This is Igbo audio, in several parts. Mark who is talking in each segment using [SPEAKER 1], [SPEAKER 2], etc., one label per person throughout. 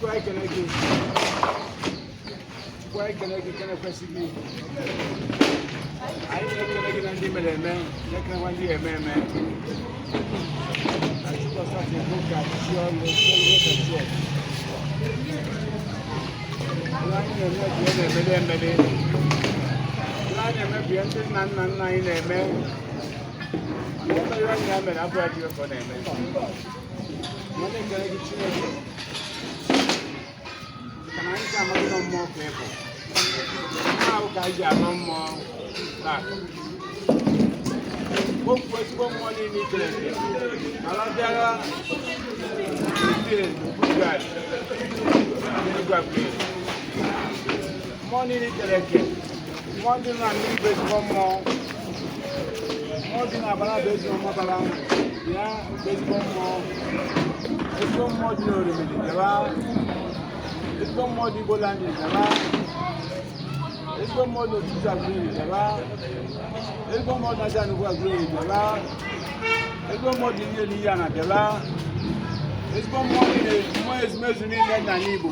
[SPEAKER 1] Why can I get a question? I can I give a man, like I want you a man. I suppose I can look at your more people. How can you no more? What was one money in Italy? Aladara, money in Italy. More than I need this one more. More than I bought this one more. Yeah, this one more. It's one more than it's one more than Bolandi. It's one more than Tita Green. It's one more than Janua Green. It's one more than Yeliana. It's one more than more is measuring than Nanibu.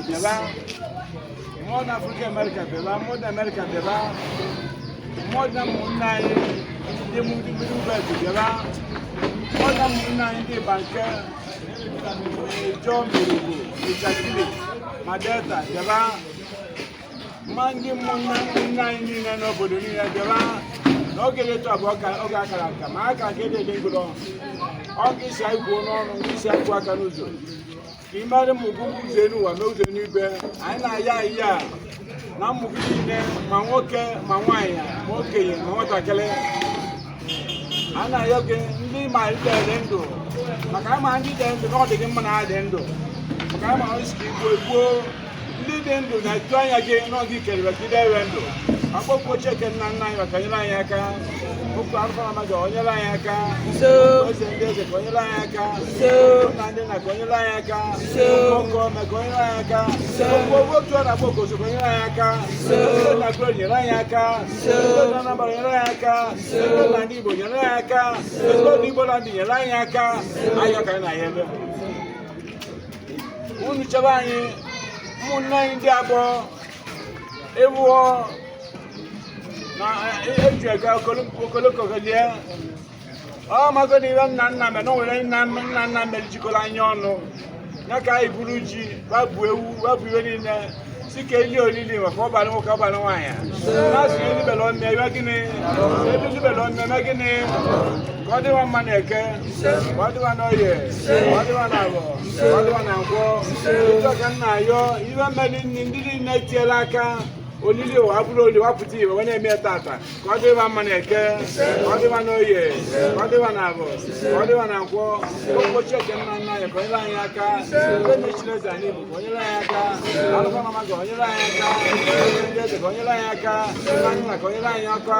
[SPEAKER 1] More than African America, more than America, more than Munai, the moving together, more than Munai, the banker, John Miribu, Madeta, Java, Mandi Munai, and nobody, no get it to Oga, Maka, get a lingulo. Ogi sai bono, Ogi sai Wakanuzo. Imare mugugu zenu wa no zenu be ana ya na mugine manwoke manwanya moke nwata kele ana yoge ndi ma ide ndo maka ma ndi de ndo no de mma de ndo maka ma oski gbo ndi de ndo na twanya ge no gi kele ba kide ndo akpọkpọ cheke nna ya ka nyere anyị aka okwu arụfara maga onyere anyị aka ose ndị eze ka onyere anyị aka na ndị na ka onyere anyị aka okoko me ka onyere anyị aka okwu otu ọrụ akpọ okoso ka onyere anyị aka ndị na kro nyere anyị aka ndị na anambra nyere anyị aka ndị na ndị igbo nyere anyị aka ndị igbo na ndị nyere anyị aka anyị ka anyị na ya ebe unu chebe anyị ụmụnne anyị ndị abụọ ewuo na ejega okoloko galia mago ni nna me no were nna me jikola anya onu na ka iburu ji babu ewu babu iwe niile sike ili olili ma ko ba ni ka ba ni wanya na si ni be lo me iwe gini ebi be lo me gini ko de wa maneke ko de wa no ye ko de wa na go ko de wa na ngwo to kan na yo iwe me ni ndidi na tiela aka olili o abulo le waputi e wona eme tata ko de ba maneke ko de ba no ye ko de ba na bo ko de ba na nkwo ko cheke na ye ko ila anya aka ko ni chile za ni bu ko ila anya aka ala ba mama ko ila anya aka de ko ila anya aka na ko ila anya aka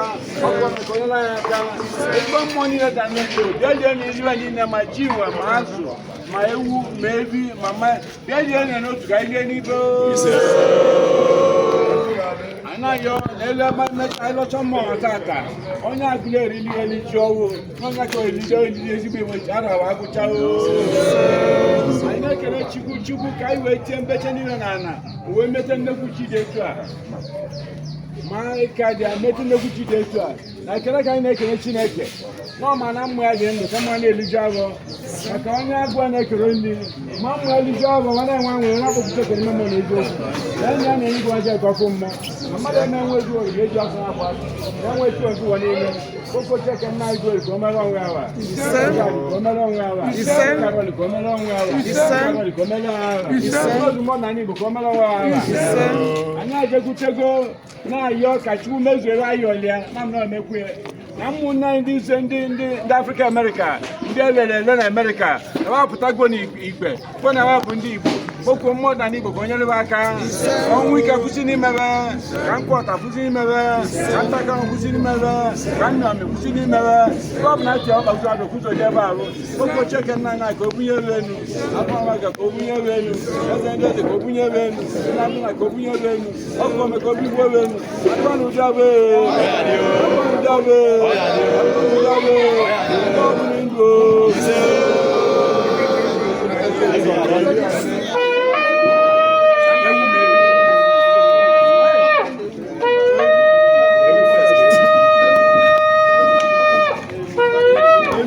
[SPEAKER 1] ko ila anya aka ko moni na da ni ko de ni liwa ni na majiwa maazu ma ewu mebi mama de ni no tu ga ile ni bo ana yo ele ma me ilo chomo atata onya agule ri ni eli jowo onya ko eli do eli ezigbe mo jara wa gucha o ana kele chigu kai we tembe cheni na we mete nnekwu chidetu a ma ka dia mete nnekwu chidetu a na kele ka na ekele Chineke no ma na mmu ya dị ndụ kama na eliju abo maka onye agwa na ekere nri ma mmu eliju abo ma na enwe nwere na akpọpụta kele mmemme na ejo ya na igwe aja ekọfụ mmụọ mmadụ eme eju ori eju afọ na akwa ya nwe tu otu wa niile koko cheke na igwe ko mere onwe awa ko mere onwe awa karoli ko mere onwe awa karoli ko mere awa mo na ni ko mere onwe awa anya ajegutego na ayo ka Chukwu mezuru ayo lia na m na emekwu na ụmụnne ndị Africa America ndị elele na America ewapụtago n'igwe kpọ na ewapụ ndị Igbo okwu mmụọ na Igbo ka onye lebe aka ọnwụ ike kwụsị n'imebe ka nkwọta kwụsị n'imebe ka ntaka kwụsị n'imebe ka nnyọmị kwụsị n'imebe gọọmenti ati ọkpagbu adụ kwụsị ebe ahụ okwu cheke nna nna ka o bunye elu akpọmaga ka o bunye elu eze ndị eze ka o bunye elu nna nna ka o bunye elu ọkụ ome ka o bigbuo elu akpọ na ụdị abụ ụdị abụ Thank you.